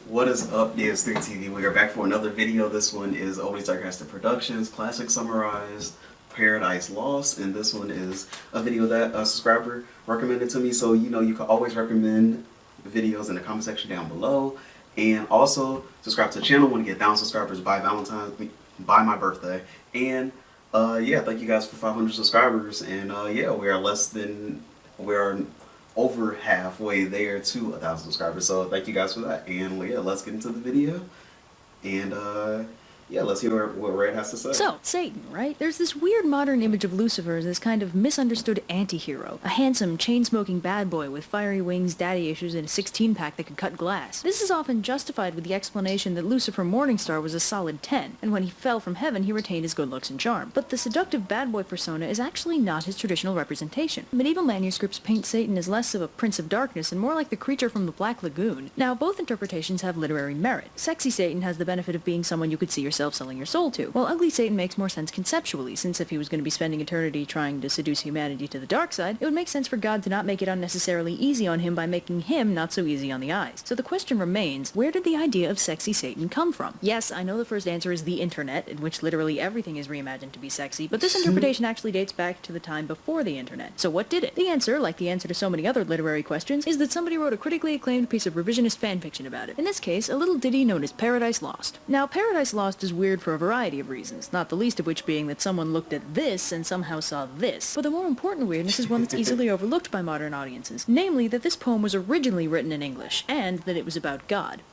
What is up, DS3 TV? We are back for another video. This one is Always Sarcastic Productions, Classic Summarized, Paradise Lost, and this one is a video that a subscriber recommended to me. So you know you can always recommend videos in the comment section down below, and also subscribe to the channel. Want to get 1,000 subscribers by by my birthday, and yeah, thank you guys for 500 subscribers, and yeah, we are over halfway there to 1,000 subscribers, so thank you guys for that. And well, yeah, let's get into the video, and yeah, let's hear what Red has to say. So, Satan, right? There's this weird modern image of Lucifer as this kind of misunderstood anti-hero. A handsome, chain-smoking bad boy with fiery wings, daddy issues, and a 16-pack that could cut glass. This is often justified with the explanation that Lucifer Morningstar was a solid 10, and when he fell from heaven he retained his good looks and charm. But the seductive bad boy persona is actually not his traditional representation. Medieval manuscripts paint Satan as less of a prince of darkness and more like the creature from the Black Lagoon. Now, both interpretations have literary merit. Sexy Satan has the benefit of being someone you could see yourself selling your soul to, while ugly Satan makes more sense conceptually, since if he was going to be spending eternity trying to seduce humanity to the dark side, it would make sense for God to not make it unnecessarily easy on him by making him not so easy on the eyes. So the question remains, where did the idea of sexy Satan come from? Yes, I know the first answer is the internet, in which literally everything is reimagined to be sexy, but this interpretation actually dates back to the time before the internet. So what did it? The answer, like the answer to so many other literary questions, is that somebody wrote a critically acclaimed piece of revisionist fanfiction about it. In this case, a little ditty known as Paradise Lost. Now, Paradise Lost is weird for a variety of reasons, not the least of which being that someone looked at this and somehow saw this. But the more important weirdness is one that's easily overlooked by modern audiences, namely that this poem was originally written in English, and that it was about God.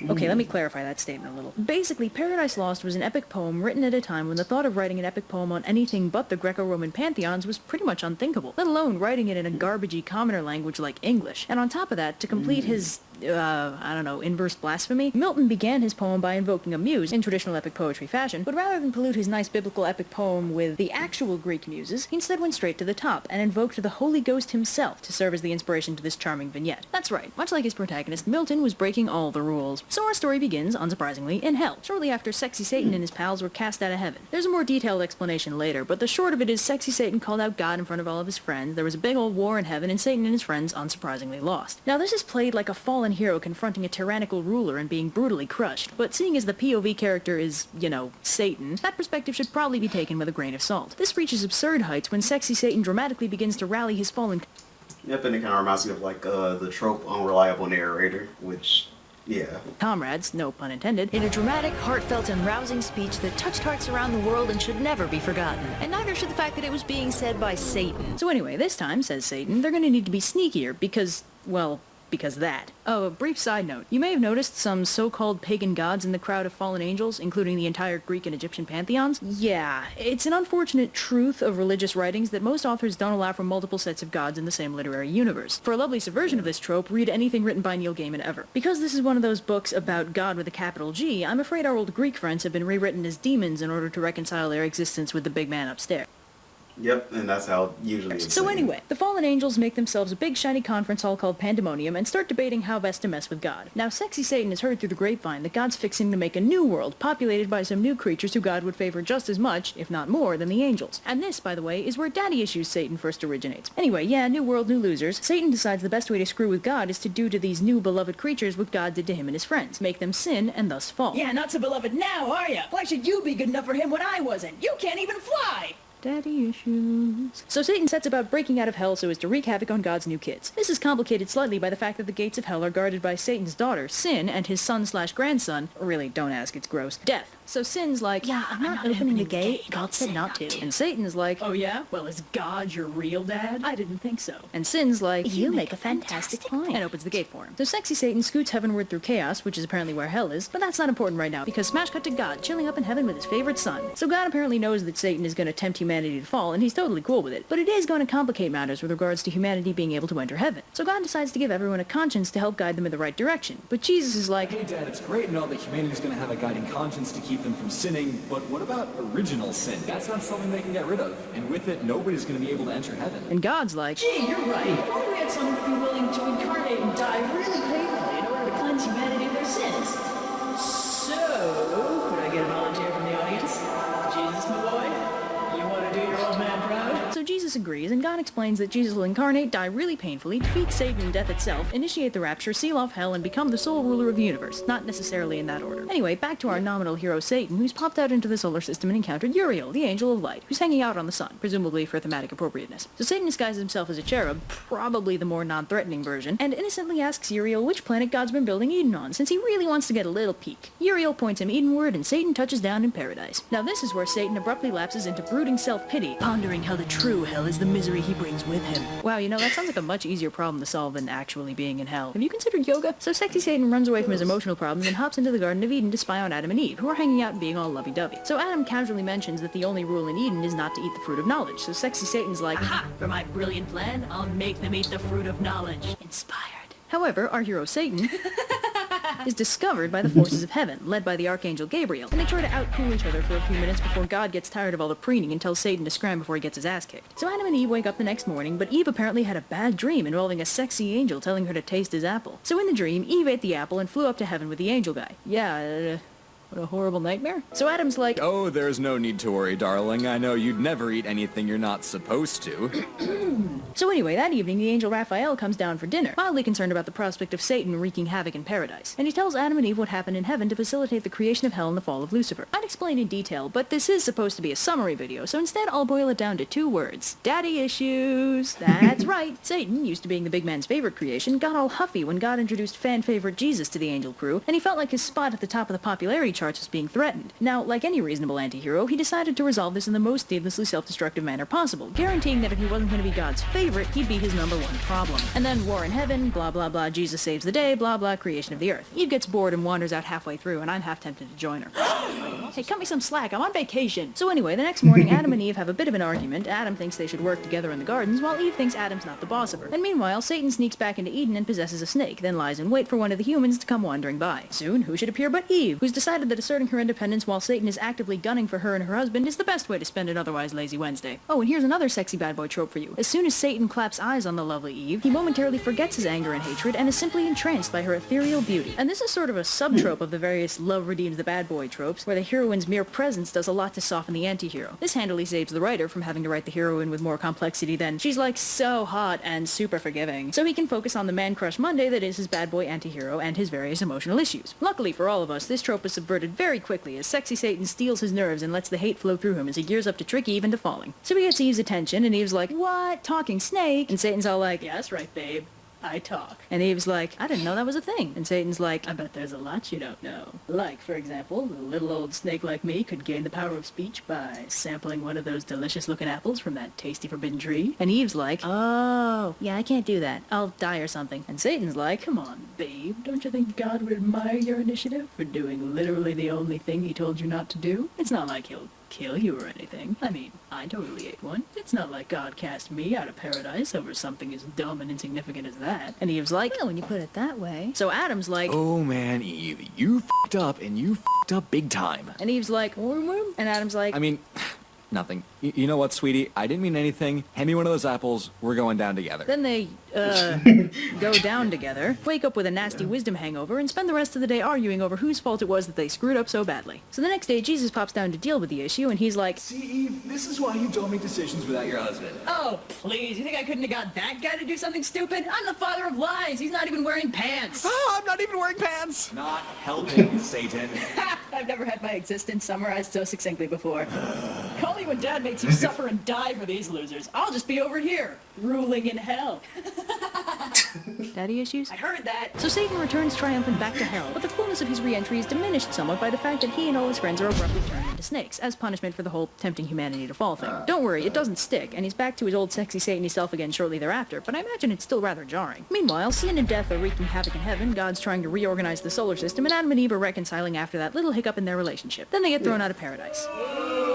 Okay, let me clarify that statement a little. Basically, Paradise Lost was an epic poem written at a time when the thought of writing an epic poem on anything but the Greco-Roman pantheons was pretty much unthinkable, let alone writing it in a garbagey commoner language like English. And on top of that, to complete his I don't know, inverse blasphemy, Milton began his poem by invoking a muse in traditional epic poetry fashion, but rather than pollute his nice biblical epic poem with the actual Greek muses, he instead went straight to the top and invoked the Holy Ghost himself to serve as the inspiration to this charming vignette. That's right, much like his protagonist, Milton was breaking all the rules. So our story begins, unsurprisingly, in hell, shortly after Sexy Satan and his pals were cast out of heaven. There's a more detailed explanation later, but the short of it is Sexy Satan called out God in front of all of his friends, there was a big old war in heaven, and Satan and his friends unsurprisingly lost. Now this is played like a fallen hero confronting a tyrannical ruler and being brutally crushed, but seeing as the POV character is, you know, Satan, that perspective should probably be taken with a grain of salt. This reaches absurd heights when Sexy Satan dramatically begins to rally his fallen... Yep, and it kind of reminds me of like the trope unreliable narrator, which... yeah. comrades, no pun intended, in a dramatic, heartfelt, and rousing speech that touched hearts around the world and should never be forgotten. And neither should the fact that it was being said by Satan. So anyway, this time, says Satan, they're gonna need to be sneakier because, well, because that. Oh, a brief side note. You may have noticed some so-called pagan gods in the crowd of fallen angels, including the entire Greek and Egyptian pantheons? Yeah, it's an unfortunate truth of religious writings that most authors don't allow for multiple sets of gods in the same literary universe. For a lovely subversion of this trope, read anything written by Neil Gaiman ever. Because this is one of those books about God with a capital G, I'm afraid our old Greek friends have been rewritten as demons in order to reconcile their existence with the big man upstairs. Yep, and that's how usually it's So anyway, the fallen angels make themselves a big shiny conference hall called Pandemonium and start debating how best to mess with God. Now, Sexy Satan has heard through the grapevine that God's fixing to make a new world populated by some new creatures who God would favor just as much, if not more, than the angels. And this, by the way, is where daddy issues Satan first originates. Anyway, yeah, new world, new losers. Satan decides the best way to screw with God is to do to these new beloved creatures what God did to him and his friends. Make them sin and thus fall. Yeah, not so beloved now, are ya? Why should you be good enough for him when I wasn't? You can't even fly! Daddy issues. So Satan sets about breaking out of hell so as to wreak havoc on God's new kids. This is complicated slightly by the fact that the gates of hell are guarded by Satan's daughter, Sin, and his son/grandson, really, don't ask, it's gross, Death. So Sin's like, yeah, I'm not opening the gate, God said not to. And Satan's like, Oh yeah? Well, is God your real dad? I didn't think so. and Sin's like, you make a fantastic point, and opens the gate for him. So Sexy Satan scoots heavenward through chaos, which is apparently where hell is, but that's not important right now, because smash cut to God, chilling up in heaven with his favorite son. So God apparently knows that Satan is going to tempt humanity to fall, and he's totally cool with it. But it is going to complicate matters with regards to humanity being able to enter heaven. So God decides to give everyone a conscience to help guide them in the right direction. But Jesus is like, Hey Dad, it's great and all that humanity's gonna have a guiding conscience to keep them from sinning, but what about original sin? That's not something they can get rid of, and with it, nobody's gonna be able to enter heaven. and God's like, Gee, you're right. If only we had someone who'd be willing to incarnate and die really painfully in order to cleanse humanity of their sins. So, could I get a volunteer from the audience? Jesus, my boy, you want to do your old man proud? so Jesus disagrees, and God explains that Jesus will incarnate, die really painfully, defeat Satan and death itself, initiate the rapture, seal off hell, and become the sole ruler of the universe. Not necessarily in that order. Anyway, back to our nominal hero Satan, who's popped out into the solar system and encountered Uriel, the angel of light, who's hanging out on the sun, presumably for thematic appropriateness. So Satan disguises himself as a cherub, probably the more non-threatening version, and innocently asks Uriel which planet God's been building Eden on, since he really wants to get a little peek. Uriel points him Edenward, and Satan touches down in paradise. Now this is where Satan abruptly lapses into brooding self-pity, pondering how the true hell is the misery he brings with him. Wow, you know, that sounds like a much easier problem to solve than actually being in hell. Have you considered yoga? So sexy Satan runs away from his emotional problems and hops into the Garden of Eden to spy on Adam and Eve, who are hanging out and being all lovey-dovey. So Adam casually mentions that the only rule in Eden is not to eat the fruit of knowledge, so sexy Satan's like, aha! For my brilliant plan, I'll make them eat the fruit of knowledge. Inspired. However, our hero Satan is discovered by the forces of heaven, led by the Archangel Gabriel, and they try to outcool each other for a few minutes before God gets tired of all the preening and tells Satan to scram before he gets his ass kicked. So Adam and Eve wake up the next morning, but Eve apparently had a bad dream involving a sexy angel telling her to taste his apple. So in the dream, Eve ate the apple and flew up to heaven with the angel guy. Yeah, what a horrible nightmare. So Adam's like, Oh, there's no need to worry, darling. I know you'd never eat anything you're not supposed to. So anyway, that evening, the angel Raphael comes down for dinner, mildly concerned about the prospect of Satan wreaking havoc in paradise. And he tells Adam and Eve what happened in heaven to facilitate the creation of hell and the fall of Lucifer. I'd explain in detail, but this is supposed to be a summary video, so instead I'll boil it down to 2 words. Daddy issues. That's right. Satan, used to being the big man's favorite creation, got all huffy when God introduced fan-favorite Jesus to the angel crew, and he felt like his spot at the top of the popularity charts was being threatened. Now, like any reasonable anti-hero, he decided to resolve this in the most needlessly self-destructive manner possible, guaranteeing that if he wasn't going to be God's favorite, he'd be his number 1 problem. And then war in heaven, blah blah blah, Jesus saves the day, blah blah, creation of the earth. Eve gets bored and wanders out halfway through, and I'm half tempted to join her. Hey, cut me some slack, I'm on vacation! So anyway, the next morning, Adam and Eve have a bit of an argument. Adam thinks they should work together in the gardens, while Eve thinks Adam's not the boss of her. And meanwhile, Satan sneaks back into Eden and possesses a snake, then lies in wait for one of the humans to come wandering by. Soon, who should appear but Eve, who's decided that asserting her independence while Satan is actively gunning for her and her husband is the best way to spend an otherwise lazy Wednesday. Oh, and here's another sexy bad boy trope for you. As soon as Satan claps eyes on the lovely Eve, he momentarily forgets his anger and hatred and is simply entranced by her ethereal beauty. And this is sort of a subtrope of the various love redeems the bad boy tropes, where the heroine's mere presence does a lot to soften the anti-hero. This handily saves the writer from having to write the heroine with more complexity than she's like so hot and super forgiving, so he can focus on the man crush Monday that is his bad boy anti-hero and his various emotional issues. Luckily for all of us, this trope is subverted very quickly as sexy Satan steals his nerves and lets the hate flow through him as he gears up to trick Eve into falling. So he gets Eve's attention, and Eve's like, what? Talking snake? And Satan's all like, Yeah, that's right, babe. I talk. and Eve's like, I didn't know that was a thing. And Satan's like, I bet there's a lot you don't know. Like, for example, a little old snake like me could gain the power of speech by sampling one of those delicious-looking apples from that tasty forbidden tree. and Eve's like, oh, yeah, I can't do that. I'll die or something. And Satan's like, Come on, babe. Don't you think God would admire your initiative for doing literally the only thing he told you not to do? It's not like he'll kill you or anything. I mean, I totally ate one. It's not like God cast me out of paradise over something as dumb and insignificant as that. and Eve's like, well, when you put it that way. So Adam's like, Oh man, Eve, you f***ed up, and you f***ed up big time. and Eve's like, and Adam's like, I mean, nothing. You know what, sweetie? I didn't mean anything. Hand me one of those apples. We're going down together. then they, go down together, wake up with a nasty wisdom hangover, and spend the rest of the day arguing over whose fault it was that they screwed up so badly. So the next day, Jesus pops down to deal with the issue, and he's like, See, Eve, this is why you don't make decisions without your husband. Oh, please. You think I couldn't have got that guy to do something stupid? I'm the father of lies. He's not even wearing pants. Oh, I'm not even wearing pants. Not helping, Satan. Ha! I've never had my existence summarized so succinctly before. Call me when Dad makes you suffer and die for these losers. I'll just be over here, ruling in hell. daddy issues? I heard that. So Satan returns triumphant back to hell, but the coolness of his re-entry is diminished somewhat by the fact that he and all his friends are abruptly turned into snakes, as punishment for the whole tempting humanity to fall thing. Don't worry, it doesn't stick, and he's back to his old sexy Satan-y self again shortly thereafter, but I imagine it's still rather jarring. Meanwhile, sin and death are wreaking havoc in heaven, God's trying to reorganize the solar system, and Adam and Eve are reconciling after that little hiccup in their relationship. Then they get thrown out of paradise.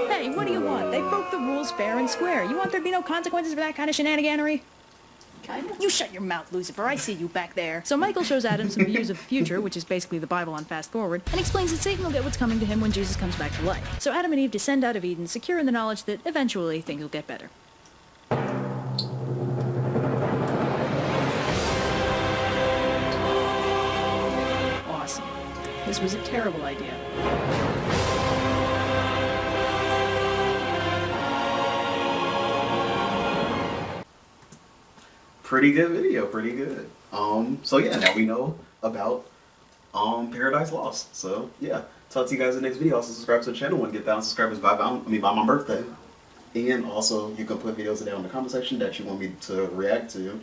Hey, what do you want? They broke the rules fair and square. You want there to be no consequences for that kind of shenaniganery? Kind of. You shut your mouth, Lucifer. I see you back there. So Michael shows Adam some views of the future, which is basically the Bible on fast forward, and explains that Satan will get what's coming to him when Jesus comes back to life. So Adam and Eve descend out of Eden, secure in the knowledge that eventually things will get better. Awesome. This was a terrible idea. pretty good video, pretty good. So yeah, now we know about Paradise Lost. So yeah, talk to you guys in the next video. Also subscribe to the channel and get 1,000 subscribers by my birthday. And also you can put videos down in the comment section that you want me to react to.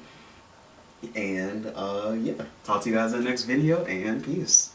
And yeah, talk to you guys in the next video, and peace.